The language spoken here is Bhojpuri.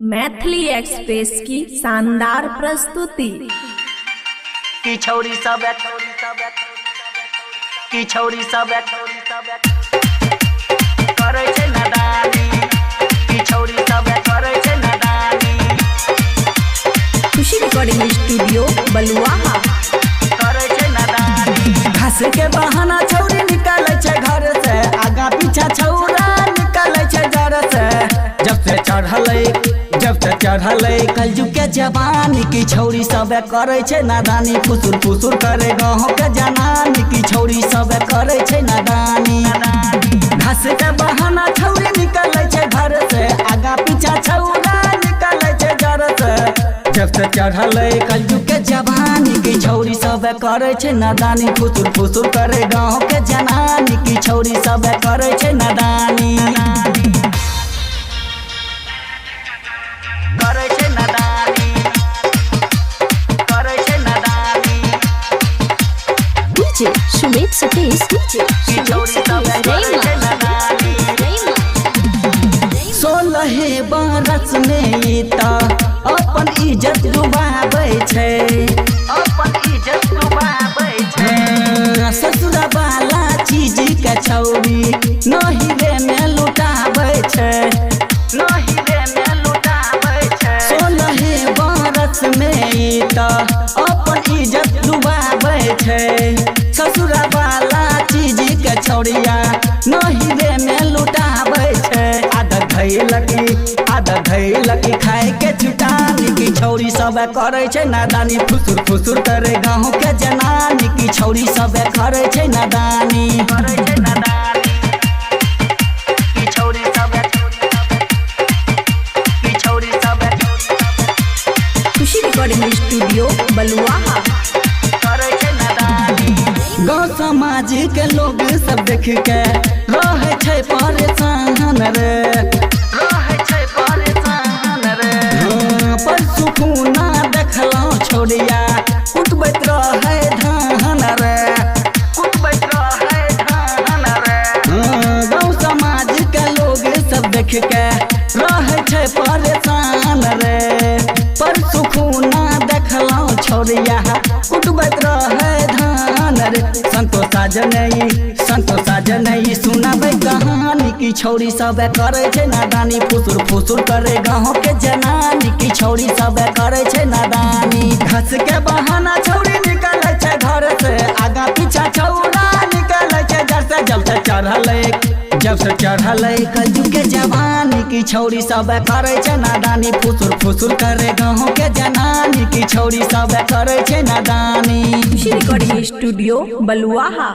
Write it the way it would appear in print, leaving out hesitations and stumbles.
मैथिली एक्सप्रेस की शानदार प्रस्तुति। की छौरी सब करे छै नादानी, की छौरी सब करे छै नादानी। खुशी रिकॉर्डिंग स्टूडियो बलुआहा करे छै नादानी। घास के बहाना छौरी निकाले छै घर से, आगा पीछा छौरा निकाले छै घर से। जब से चढ़ले कलजुग के जवानी, की छौरी सब करे छै नादानी। फुसुर फुसुर करे गाँव के जनानी, की छौरी सब करे छै नादानी। घास के बहाना छौरी निकले छै घर से, आगा पीछा छौरा निकले छै घर से। जब से चढ़ले कलजुग के जवानी, की छौरी सब करे छै नादानी। फुसुर फुसुर करे गाँव के जनानी, की छौरी सब करे छै नादानी। करे छै नादानी, करे छै नादानी। डीजे सुमित सतीश, डीजे की छौरी सब करे छै नादानी। 16 बरस में ई त अपन इज्जत डुबाबै छै, अपन इज्जत डुबाबै छै। ससुर वाला चीज के छौरी नहिरे में लुटाबै छै, नहिरे में लुटाबै छै। 16 बरस में ई त अपन इज्जत डुबाबै छै। ससुर वाला चीज के छौरिया नहिरे में लुटाबै छै। आदत धैलकी खाए के छुटानी, की छौरी सब करे छै नादानी। फुसुर फुसुर करे गाँव के जनानी, की छौरी सब करे छै नादानी। करे छै नादानी, की छौरी सब, की छौरी सब खुशी रिकॉर्डिंग स्टूडियो बलुआहा करे छै नादानी। गाँव समाज के लोग सब देख के रहे छै परेशान रे, रहे छै परेशान रे। पर सुकूना देखलौं छोड़िया कुटबैत रहे धान रे, कुटबैत रहे धान रे। गाँव समाज के लोग सब देख के रहे छै परेशान रे। पर सुकूना देखलौं छोड़िया कुटबैत रहे धान रे। संतोषा जनई सुनाबै कहानी, की छौरी सब करे छै नादानी। फुसुर फुसुर करे गाँव के जनानी, की छौरी सब करे छै नादानी। घास के बहाना छौरी निकले छै घर से, आगा पीछा छौरा निकले छै घर से। जब से चढ़ले कलजुग के जवानी, की छौरी सब करे छै नादानी। फुसुर फुसुर करे गाँव के जनानी, की छौरी सब करे छै नादानी। खुशी रिकॉर्डिंग स्टूडियो बलुआहा।